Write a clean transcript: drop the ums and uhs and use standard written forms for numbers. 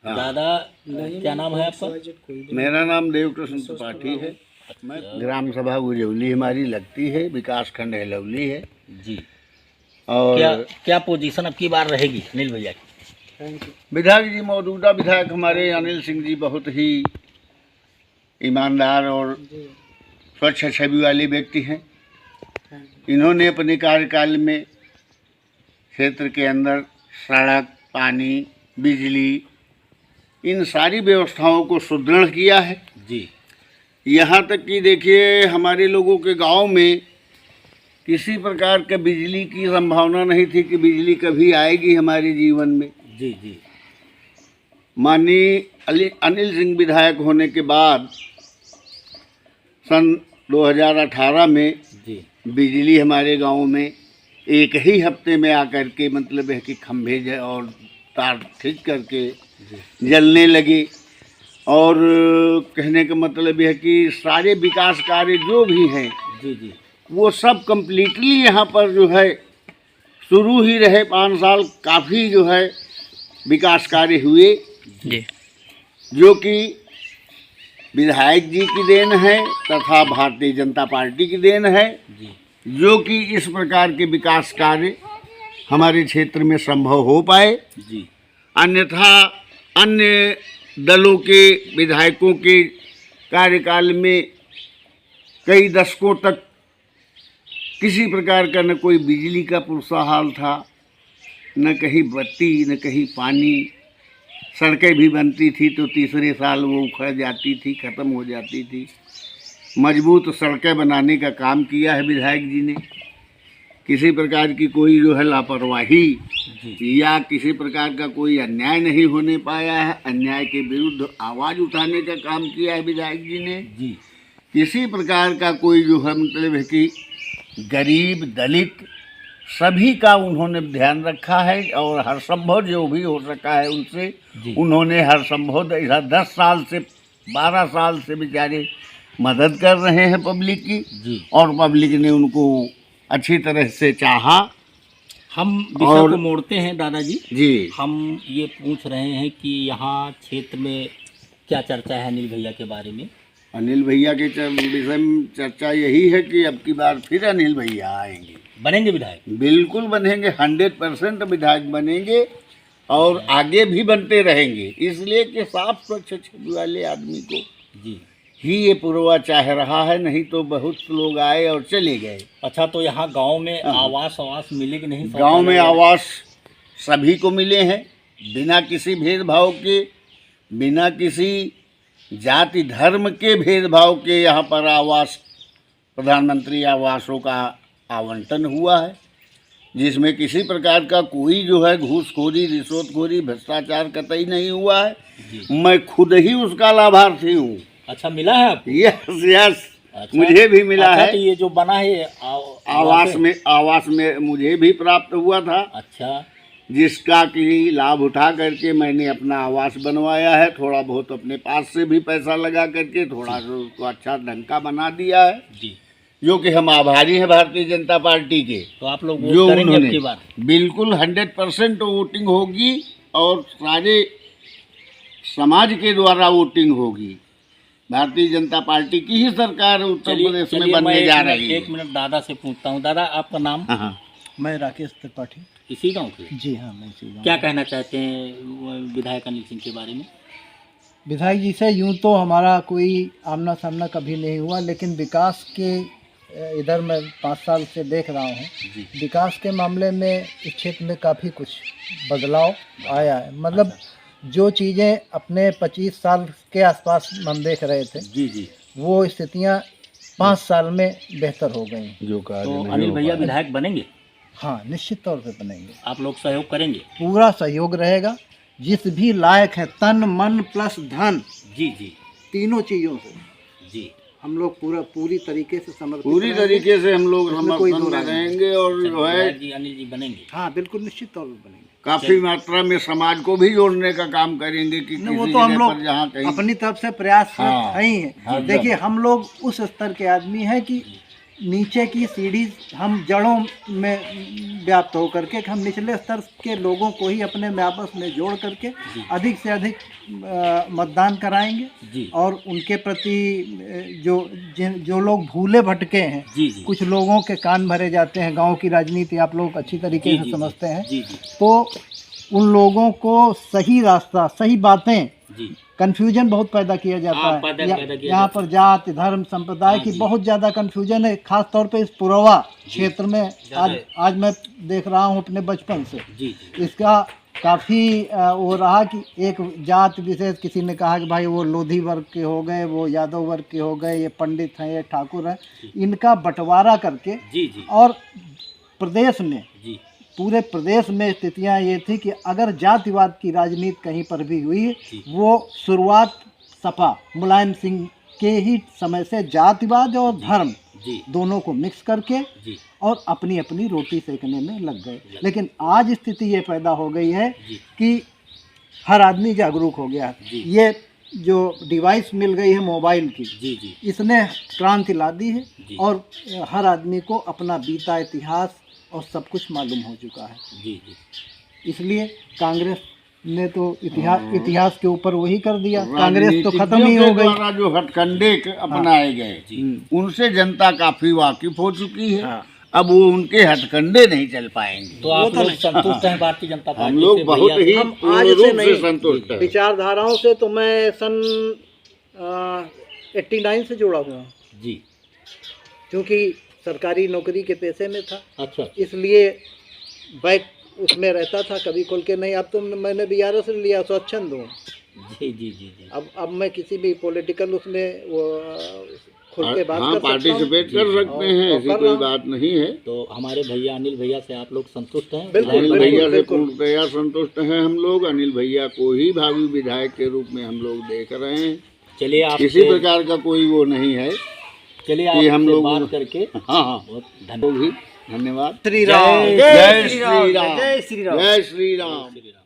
दादा क्या नाम है आपका? मेरा नाम देवकृष्ण त्रिपाठी है। मैं ग्राम सभा गुजौली हमारी लगती है, विकास खंड हेलौली है जी। और क्या पोजीशन अब की बार रहेगी अनिल भैया की? विधायक जी, मौजूदा विधायक हमारे अनिल सिंह जी बहुत ही ईमानदार और स्वच्छ छवि वाले व्यक्ति हैं। इन्होंने अपने कार्यकाल में क्षेत्र के अंदर सड़क, पानी, बिजली, इन सारी व्यवस्थाओं को सुदृढ़ किया है जी। यहाँ तक कि देखिए, हमारे लोगों के गांव में किसी प्रकार का बिजली की संभावना नहीं थी कि बिजली कभी आएगी हमारे जीवन में। जी जी। माननीय अनिल सिंह विधायक होने के बाद सन 2018 में जी बिजली हमारे गांव में एक ही हफ्ते में आकर के मतलब है कि खंभे और तार ठीक करके जलने लगे। और कहने का मतलब यह है कि सारे विकास कार्य जो भी हैं जी जी वो सब कम्प्लीटली यहाँ पर जो है शुरू ही रहे। 5 साल काफ़ी जो है विकास कार्य हुए जी, जो कि विधायक जी की देन है तथा भारतीय जनता पार्टी की देन है जी। जो कि इस प्रकार के विकास कार्य हमारे क्षेत्र में संभव हो पाए जी। अन्यथा अन्य दलों के विधायकों के कार्यकाल में कई दशकों तक किसी प्रकार का न कोई बिजली का पुरसा हाल था, न कहीं बत्ती, न कहीं पानी। सड़कें भी बनती थी तो तीसरे साल वो उखड़ जाती थी, ख़त्म हो जाती थी। मजबूत सड़कें बनाने का काम किया है विधायक जी ने। किसी प्रकार की कोई जो है लापरवाही या किसी प्रकार का कोई अन्याय नहीं होने पाया है। अन्याय के विरुद्ध आवाज़ उठाने का काम किया है विधायक जी ने जी। किसी प्रकार का कोई जो है मतलब है कि गरीब दलित सभी का उन्होंने ध्यान रखा है और हर संभव जो भी हो सका है उनसे उन्होंने हर संभव 10 साल से 12 साल से बेचारे मदद कर रहे हैं पब्लिक की और पब्लिक ने उनको अच्छी तरह से चाहा। हम विषय को मोड़ते हैं दादाजी जी। हम ये पूछ रहे हैं कि यहाँ क्षेत्र में क्या चर्चा है अनिल भैया के बारे में? अनिल भैया के विषय में चर्चा यही है कि अब की बार फिर अनिल भैया आएंगे। बनेंगे विधायक? बिल्कुल बनेंगे, 100% विधायक बनेंगे और आगे भी बनते रहेंगे। इसलिए कि साफ स्वच्छ छवि वाले आदमी को जी ही ये पूर्वा चाह रहा है, नहीं तो बहुत लोग आए और चले गए। अच्छा, तो यहाँ गांव में आवास मिले कि नहीं? गांव में आवास सभी को मिले हैं बिना किसी भेदभाव के, बिना किसी जाति धर्म के भेदभाव के। यहाँ पर आवास, प्रधानमंत्री आवासों का आवंटन हुआ है जिसमें किसी प्रकार का कोई जो है घूसखोरी, रिश्वतखोरी, भ्रष्टाचार कतई नहीं हुआ है। मैं खुद ही उसका लाभार्थी हूँ। अच्छा, मिला है आपको? यस। अच्छा, मुझे भी मिला है। तो ये जो बना है आवास में मुझे भी प्राप्त हुआ था। अच्छा, जिसका कि लाभ उठा करके मैंने अपना आवास बनवाया है। थोड़ा बहुत अपने पास से भी पैसा लगा करके थोड़ा उसको अच्छा ढंग का बना दिया है जी, जो कि हम आभारी हैं भारतीय जनता पार्टी के। तो आप लोग वोट करेंगे अब की बार? बिल्कुल 100% वोटिंग होगी और सारे समाज के द्वारा वोटिंग होगी। भारतीय जनता पार्टी की ही सरकार उत्तर प्रदेश में बनने जा रही है। 1 मिनट दादा से पूछता हूँ। दादा, आपका नाम? हाँ, मैं राकेश त्रिपाठी। इसी गांव के? जी हाँ, मैं इसी गाँव। क्या कहना चाहते हैं विधायक अनिल सिंह के बारे में? विधायक जी से यूँ तो हमारा कोई आमना सामना कभी नहीं हुआ, लेकिन विकास के इधर मैं 5 साल से देख रहा हूँ। विकास के मामले में इस क्षेत्र में काफ़ी कुछ बदलाव आया है। मतलब जो चीज़ें अपने 25 साल के आसपास हम देख रहे थे जी, वो स्थितियाँ 5 साल में बेहतर हो गई। जो तो अनिल भैया विधायक बनेंगे? हाँ, निश्चित तौर पे बनेंगे। आप लोग सहयोग करेंगे? पूरा सहयोग रहेगा। जिस भी लायक है, तन मन प्लस धन, जी, तीनों चीज़ों से जी, हम लोग पूरी तरीके से समर्पित पूरी तरीके से हम लोग समर्थन में रहेंगे और जो है अनिल जी बनेंगे? हाँ, बिल्कुल निश्चित तौर पर बनेंगे। काफी मात्रा में समाज को भी जोड़ने का काम करेंगे कि वो किसी तो हम जगह लोग पर जहाँ कहीं अपनी तरफ से प्रयास हाँ, है ही है। देखिए, हम लोग उस स्तर के आदमी हैं कि नीचे की सीढ़ी हम जड़ों में व्याप्त होकर के हम निचले स्तर के लोगों को ही अपने में आपस में जोड़ करके जी। अधिक से अधिक मतदान कराएंगे जी और उनके प्रति जो लोग भूले भटके हैं, जी जी कुछ लोगों के कान भरे जाते हैं, गांव की राजनीति आप लोग अच्छी तरीके जी से जी समझते हैं, जी जी तो उन लोगों को सही रास्ता, सही बातें, जी कंफ्यूजन बहुत पैदा किया जाता हाँ, है। पैदा किया यहाँ जाता पर जात धर्म संप्रदाय हाँ की जी। बहुत ज़्यादा कंफ्यूजन है, खास तौर पे इस पुरवा क्षेत्र में। ज़्यादा आज है। आज मैं देख रहा हूँ अपने बचपन से जी जी इसका काफ़ी वो रहा कि एक जात विशेष, किसी ने कहा कि भाई वो लोधी वर्ग के हो गए, वो यादव वर्ग के हो गए, ये पंडित हैं, ये ठाकुर हैं, इनका बंटवारा करके। जी जी और प्रदेश में, जी पूरे प्रदेश में स्थितियां ये थी कि अगर जातिवाद की राजनीति कहीं पर भी हुई, जी। वो शुरुआत सपा मुलायम सिंह के ही समय से जातिवाद और धर्म जी दोनों को मिक्स करके जी और अपनी अपनी रोटी सेकने में लग गए। लेकिन आज स्थिति ये पैदा हो गई है जी कि हर आदमी जागरूक हो गया। जी। ये जो डिवाइस मिल गई है मोबाइल की, जी जी इसने क्रांति ला दी है जी। और हर आदमी को अपना बीता इतिहास और सब कुछ मालूम हो चुका है। जी जी इसलिए कांग्रेस ने तो इतिहास के ऊपर वही कर दिया, कांग्रेस तो खत्म ही राजनीतिज्ञों हो के गई। द्वारा जो हथकंडे अपनाए गए, जी उनसे जनता काफी वाकिफ हो चुकी है। हाँ। अब वो उनके हथकंडे नहीं चल पाएंगे। तो आप लोग संतुष्ट हैं भारतीय जनता पार्टी हम लोग से? बहुत भैया ही हम पूर्ण आज से रूप से नहीं, संतुष्ट हैं। विचारधाराओं से तो मैं सन 89 से जुड़ा हुआ हूँ, जी क्योंकि सरकारी नौकरी के पेशे में था, अच्छा इसलिए बैक उसमें रहता था, कभी खोल के नहीं। अब तो मैंने BRS लिया, स्वच्छंद हूँ। जी जी जी जी अब मैं किसी भी पॉलिटिकल उसमें वो खुल के बात हाँ, कर सकता हूँ। पार्टिसिपेट कर सकते हैं, और ऐसी कर कोई रहा हूँ। बात नहीं है। तो हमारे भैया अनिल भैया से आप लोग संतुष्ट हैं? बिल्कुल, अनिल विधायक भैया से बिल्कुल। पूर्णतया संतुष्ट हैं हम लोग। अनिल भैया को ही भावी विधायक के रूप में हम लोग देख रहे हैं। चलिए आप किसी प्रकार का कोई वो नहीं है। चलिए कि आप हम हम लोग- बात करके हाँ हाँ, बहुत लोग धन्यवाद। भी धन्यवाद। श्री राम, जय श्री राम, जय श्री राम। जय श्री राम। श्री राम।